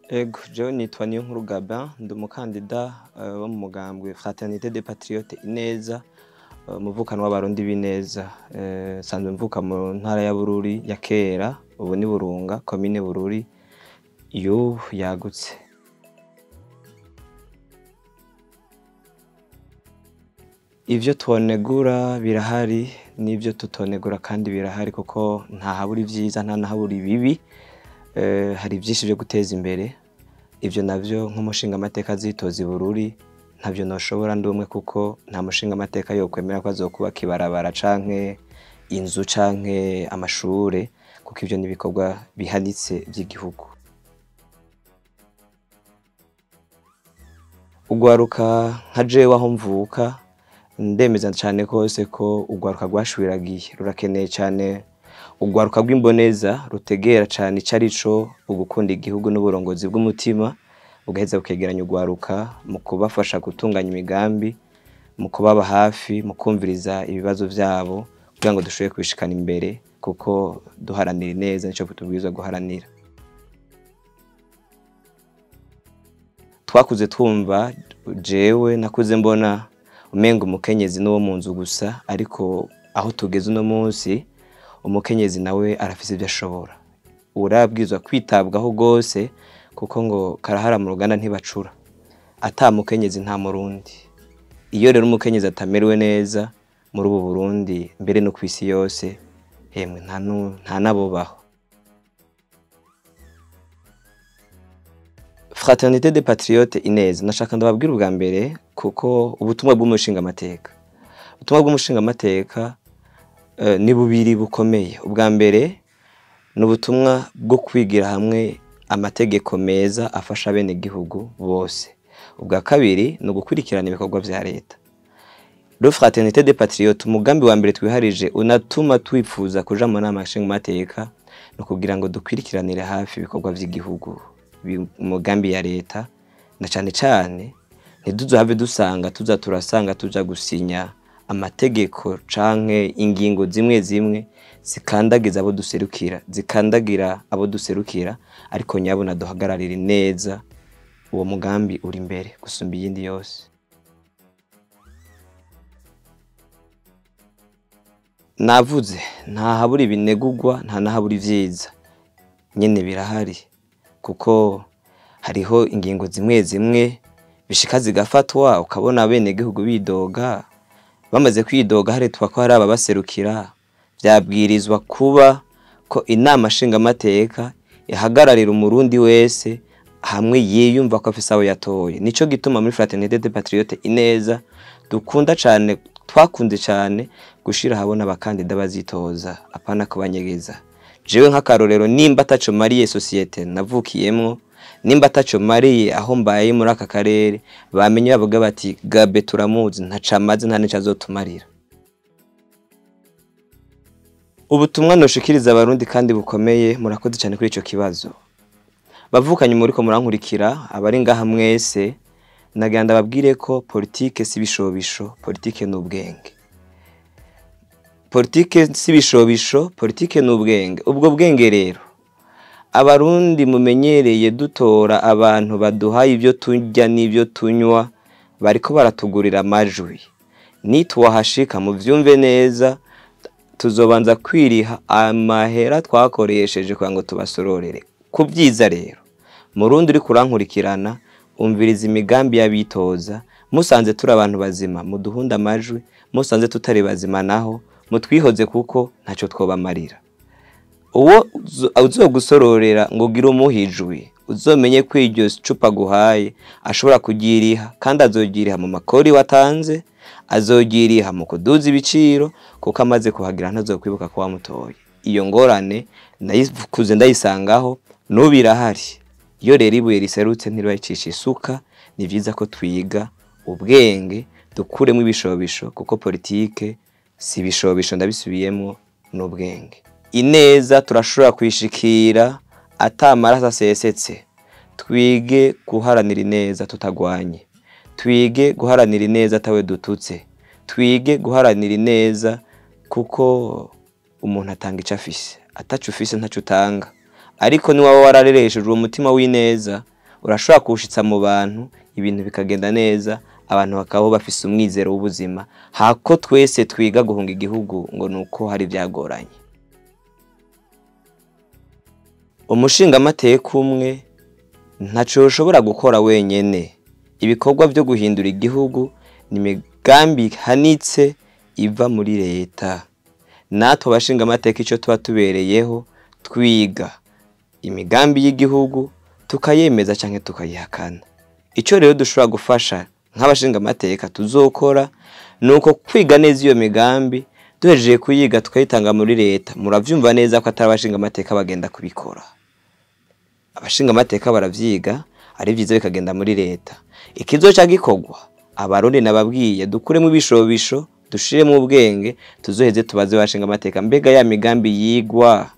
Ego, jewe nitwa Niyonkuru Gabin, ndi umukandida wo mu mugambwe Fraternité des Patriotes Ineza, muvukano w'abarundi b'ineza. Sanzwe mvuka mu ntara ya Bururi ya kera, ubu ni Burunga, komine Bururi, y'ubu yagutse. Ivyo twonegura birahari, n'ivyo tutonegura kandi birahari, kuko ntahabura ivyiza nta nahabura ibibi. Hari vyinshi vyo guteza imbere, ivyo navyo nk'umushinga amateka azitoza i Bururi ntavyo noshobora ndi umwe, kuko nta mushinga amateka yokwemera ko azokubaka ibarabara canke inzu canke amashure, kuko ivyo n'ibikorwa bihanitse vy'igihugu. Ugwaruka nka jewe aho mvuka ndemeza cane kose ko ugwaruka rwashwiragiye, rurakeneye cane ugwaruka rw'imboneza rutegera cane icarico ugukunda igihugu n'uburongozi bw'umutima, ugaheza bukegeranya ugwaruka mu kubafasha gutunganya imigambi, mu kubaba hafi, mu kumviriza ibibazo vyabo kugira ngo dushobore kubishikana imbere, kuko duharanira neza nico tubwirizwa guharanira. Twakuze twumva, jewe nakuze mbona umenga umukenyezi n'uwo mu nzu gusa, ariko aho tugeze uno munsi umukenyezi nawe arafise ivyo ashobora. Urabwirizwa kwitabwaho gose, kuko ngo karahara mu ruganda ntibacura. Ata mukenyezi nta murundi. Iyo rero umukenyezi atamerewe neza muri ubu Burundi, mbere no kw'isi yose, hemwe nta nabobaho. Fraternité des Patriotes Ineza, nashaka ndababwira ubwa mbere, kuko ubutumwa bw'umushinga amateka. Ubutumwa bw'umushinga amateka ni bubiri bukomeye. Ubwa mbere ni ubutumwa bwo kwigira hamwe amategeko meza afasha bene gihugu bose. Ubwa kabiri ni ugukurikirana ibikorwa vya leta. Le Fraternité des Patriotes, umugambi wa mbere twiharije unatuma twifuza kuja mu nama nshinga amateka, no kugira ngo dukwirikiranire hafi ibikorwa vy'igihugu, umugambi ya leta, na cane cane ntiduzohave dusanga turasanga tuja gusinya amategeko canke ingingo zimwe zimwe zikandagiza abo duserukira, zikandagira abo duserukira, ariko nyabuna duhagararire neza uwo mugambi uri imbere gusumba iyindi yose. Navuze ntahabura ibinegurwa, nta nahabura ivyiza, nyene birahari, kuko hariho ingingo zimwe zimwe bishika zigafatwa ukabona abene gihugu bidoga. Bamaze kwidoga haretwa ko hari ababaserukira, vyabwirizwa kuba ko inama nshinga amateka ihagararira umurundi wese hamwe yiyumva ko afise abo yatoye. Nico gituma muri Fraternité des Patriotes Ineza dukunda cane, twakunze cane gushira habona abakandida bazitoza, apana kubanyegeza. Jewe nk'akarorero, nimba ataco mariye societe navukiyemwo, nimba ataco mariye aho mbaye muri aka karere, bamenye bavuga bati Gabe turamuzi, ntaca amaze, nta nico azotumarira. Ubutumwa noshikiriza abarundi kandi bukomeye, murakoze cyane kuri ico kibazo. Bavukanye muriko murankurikira, abari ngaha mwese, nagira ndababwire ko politike si bishobisho, politike n'ubwenge. Politike si bishobisho, politike n'ubwenge. Ubwo bwenge rero abarundi mumenyereye dutora abantu baduhaye ivyo turya n'ivyo tunywa, bariko baratugurira amajwi. Nitwahashika mu vyumve neza, tuzobanza kwiriha amahera twakoresheje kugira ngo tubasororere. Kubyiza rero, murundi uri kurankurikirana, umviriza imigambi y'abitoza, musanze turi abantu bazima muduhunda amajwi, musanze tutari bazima naho mutwihoze, kuko ntaco twobamarira. Uwo uzogusororera ngo gira umuhijwi, uzomenye ko iryo cupa guhaye ashobora kugiriha, kandi azogiriha mu makori watanze, azogiriha mu kuduza ibiciro, kuko amaze kuhagira ntazokwibuka ko wamutoye. Iyo ngorane nayikuze ndayisangaho, n'ubirahari. Iyo rero ibuye riserutse ntiribayicisha isuka, ni vyiza ko twiga ubwenge, dukuremo ibishobisho, kuko politike si bishobisho, ndabisubiyemwo, n'ubwenge. Ineza turashobora kwishikira atamaraso asesetse. Twige guharanira ineza tutagwanye, twige guharanira ineza atawe dututse, twige guharanira ineza, kuko umuntu atanga ico afise, ataco ufise ntaco utanga. Ariko ni waba warareresheje uwo mutima w'ineza, urashobora kuwushitsa mu bantu ibintu bikagenda neza, abantu bakabaho bafise umwizero w'ubuzima, hako twese twiga guhunga igihugu ngo nuko hari byagoranye. Umushingamateka umwe ntaco ushobora gukora wenyene. Ibikorwa byo guhindura igihugu ni imigambi hanitse iva muri leta. Natwe abashingamateka ico tuba tubereyeho twiga imigambi y'igihugu tukayemeza canke tukayihakana. Ico rero dushobora gufasha nk'abashingamateka tuzokora nuko kwiga neza iyo migambi, duhejeje kuyiga tukayitanga muri leta. Muravyumva neza ko atari abashingamateka bagenda kubikora. Abashingamateka baravyiga, ari vyiza bikagenda muri leta. Ikizoca gikorwa, abarundi nababwiye dukuremo ibishobisho, dushiremo ubwenge, tuzoheze tubaze abashingamateka mbega ya migambi yigwa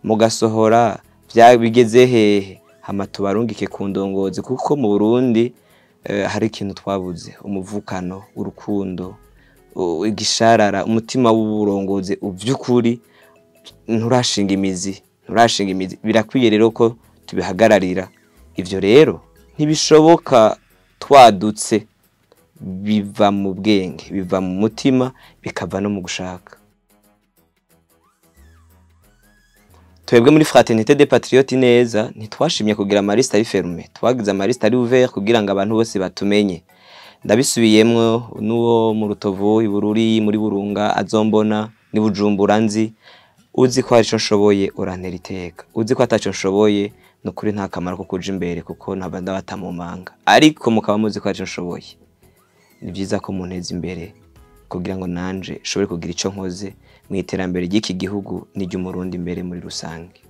mugasohora bigeze hehe, hama tubarungike ku ndongozi, kuko mu Burundi hari ikintu twabuze: umuvukano, urukundo, igisharara, umutima w'uburongozi uvyukuri nturashinga imizi. Birakwiye rero ko tubihagararira. Ivyo rero ntibishoboka twadutse, biva mu bwenge, biva mu mutima, bikava no mu gushaka. Twebwe muri Fraternité des Patriotes neza ntitwashimye kugira amaliste ari fermé, twagize amaliste ari ouvert kugira ngo abantu bose batumenye. Ndabisubiyemwo n'uwo mu Rutovu, Ibururi, muri Burunga azombona, ni Bujumbura nzi. Uzi ko hari ico nshoboye urantera iteka, uzi ko ataco nshoboye nukuri nta kamaro ko kuja imbere, kuko ntabanda batamumanga. Ariko mukaba muzi ko hari ico nshoboye, ni vyiza ko munteza imbere kugira ngo nanje shobore kugira ico nkoze mu iterambere ry'iki gihugu n'iry'umurundi imbere muri rusange.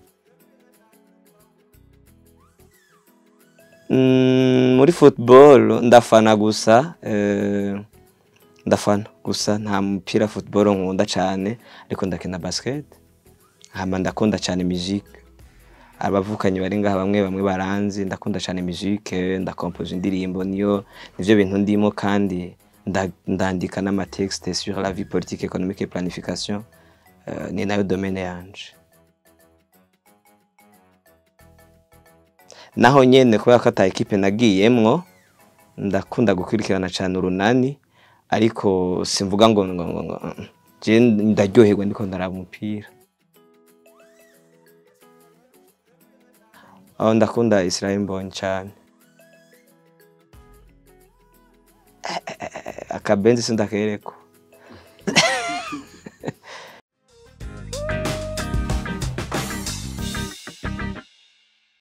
Muri football ndafana gusa, nta mupira football nkunda cane, ariko ndakina basket. Hama ndakunda cane musique. Abavukanyi bari ngaha bamwe baranzi, ndakunda cane musique, ndakompose indirimbo, nivyo bintu ndimo, kandi ndandika n'amatexte sur la vie politique, économique et planification. Ni nayo domaine yanje. Naho nyene kubera ko ata equipe nagiyemwo, ndakunda gukurikirana cane urunani, ariko simvuga ngo je ndaryoherwa ndiko ndaraba umupira. Ndakunda Israel Mbonyi cane. Akabenzi sindakereko.